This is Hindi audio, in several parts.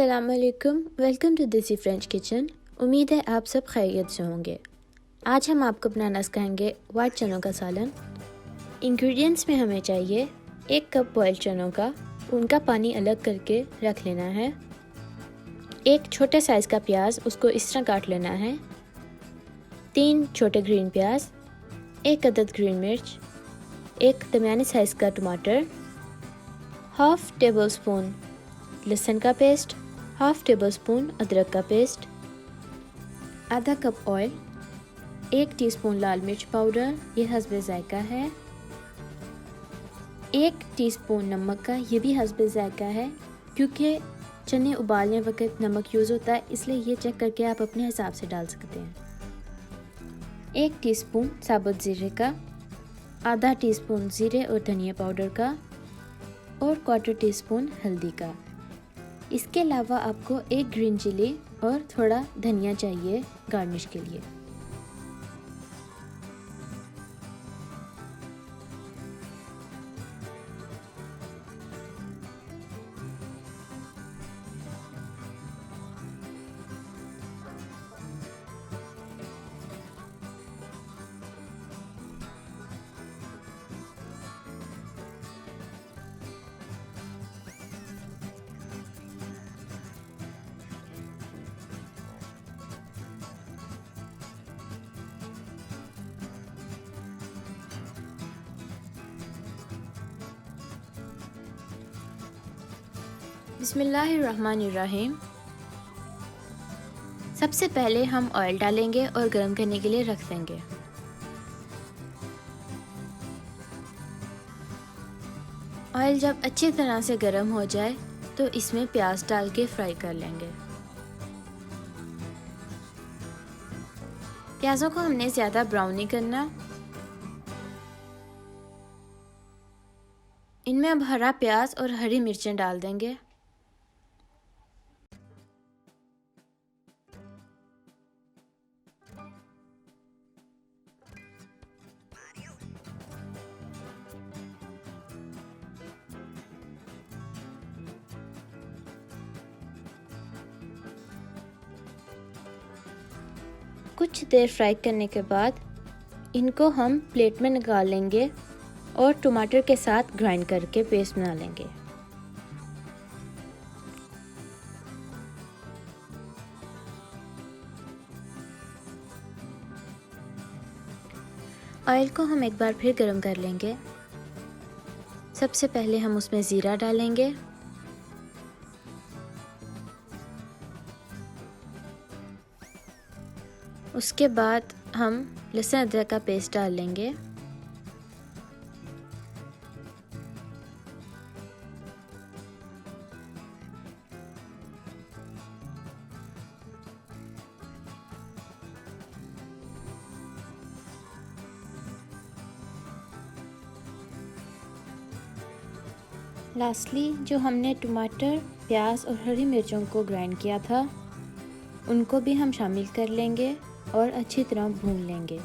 अस्सलामुअलैकुम, वेलकम टू देसी फ्रेंच किचन। उम्मीद है आप सब खैरियत से होंगे। आज हम आपको बनाना सिखाएंगे वाइट चनों का सालन। इंग्रेडिएंट्स में हमें चाहिए 1 कप बॉयल चनों का, उनका पानी अलग करके रख लेना है। 1 छोटे साइज़ का प्याज, उसको इस तरह काट लेना है। 3 छोटे ग्रीन प्याज, 1 अदद ग्रीन मिर्च, 1 दरमियानी साइज़ का टमाटर, हाफ़ टेबल स्पून लहसुन का पेस्ट, हाफ़ टेबल स्पून अदरक का पेस्ट, आधा कप ऑयल, 1 टीस्पून लाल मिर्च पाउडर, ये हस्बे ज़ायका है, 1 टीस्पून नमक का, ये भी हस्बे ज़ायका है। क्योंकि चने उबालने वक्त नमक यूज़ होता है, इसलिए ये चेक करके आप अपने हिसाब से डाल सकते हैं। 1 टीस्पून साबुत ज़ीरे का, आधा टीस्पून ज़ीरे और धनिया पाउडर का और 1/4 टीस्पून हल्दी का। इसके अलावा आपको 1 ग्रीन चिली और थोड़ा धनिया चाहिए गार्निश के लिए। बिस्मिल्लाहिर्रहमानिर्रहीम। सबसे पहले हम ऑयल डालेंगे और गर्म करने के लिए रख देंगे। ऑयल जब अच्छी तरह से गर्म हो जाए तो इसमें प्याज डाल के फ्राई कर लेंगे। प्याज़ों को हमने ज़्यादा ब्राउन नहीं करना। इनमें अब हरा प्याज और हरी मिर्चें डाल देंगे। कुछ देर फ्राई करने के बाद इनको हम प्लेट में निकाल लेंगे और टमाटर के साथ ग्राइंड करके पेस्ट बना लेंगे। ऑयल को हम एक बार फिर गरम कर लेंगे। सबसे पहले हम उसमें ज़ीरा डालेंगे, उसके बाद हम लहसुन अदरक का पेस्ट डाल लेंगे। लास्टली जो हमने टमाटर, प्याज और हरी मिर्चों को ग्राइंड किया था, उनको भी हम शामिल कर लेंगे और अच्छी तरह भून लेंगे।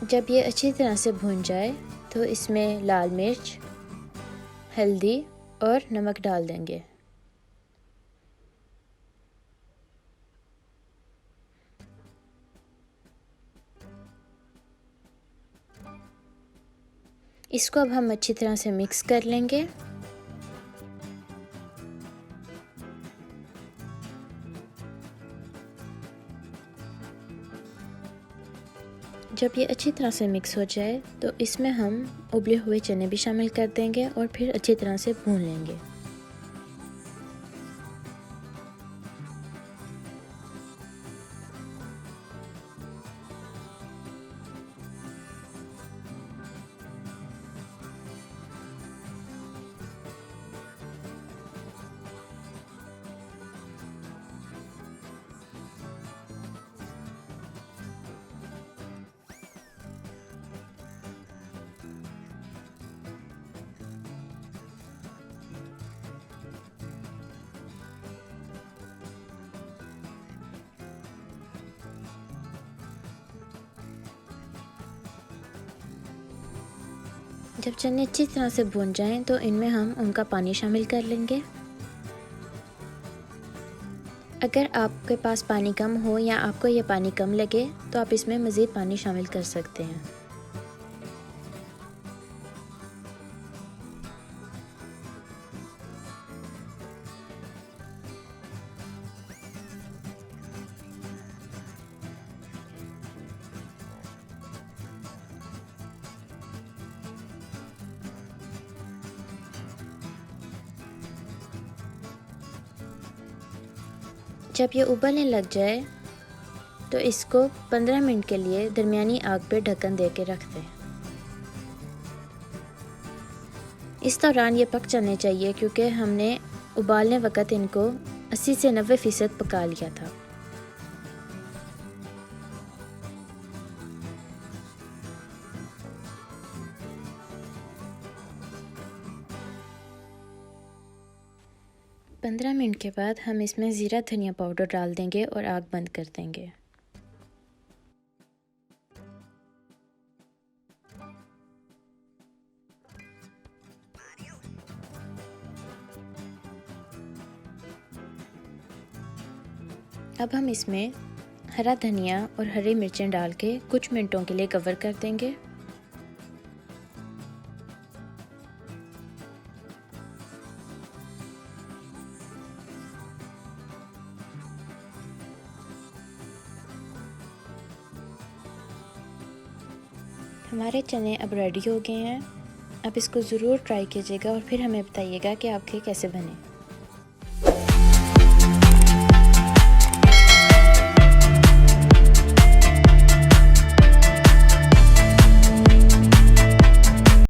जब ये अच्छी तरह से भून जाए तो इसमें लाल मिर्च, हल्दी और नमक डाल देंगे। इसको अब हम अच्छी तरह से मिक्स कर लेंगे। जब ये अच्छी तरह से मिक्स हो जाए तो इसमें हम उबले हुए चने भी शामिल कर देंगे और फिर अच्छी तरह से भून लेंगे। जब चने अच्छी तरह से भून जाएं तो इनमें हम उनका पानी शामिल कर लेंगे। अगर आपके पास पानी कम हो या आपको ये पानी कम लगे तो आप इसमें मज़ीद पानी शामिल कर सकते हैं। जब ये उबलने लग जाए तो इसको 15 मिनट के लिए दरमियानी आग पे ढक्कन दे के रख दें। इस दौरान ये पक जाने चाहिए क्योंकि हमने उबालने वक्त इनको 80 से 90% पका लिया था। पंद्रह मिनट के बाद हम इसमें ज़ीरा धनिया पाउडर डाल देंगे और आग बंद कर देंगे। अब हम इसमें हरा धनिया और हरी मिर्चें डाल के कुछ मिनटों के लिए कवर कर देंगे। हमारे चने अब रेडी हो गए हैं। आप इसको ज़रूर ट्राई कीजिएगा और फिर हमें बताइएगा कि आपके कैसे बने।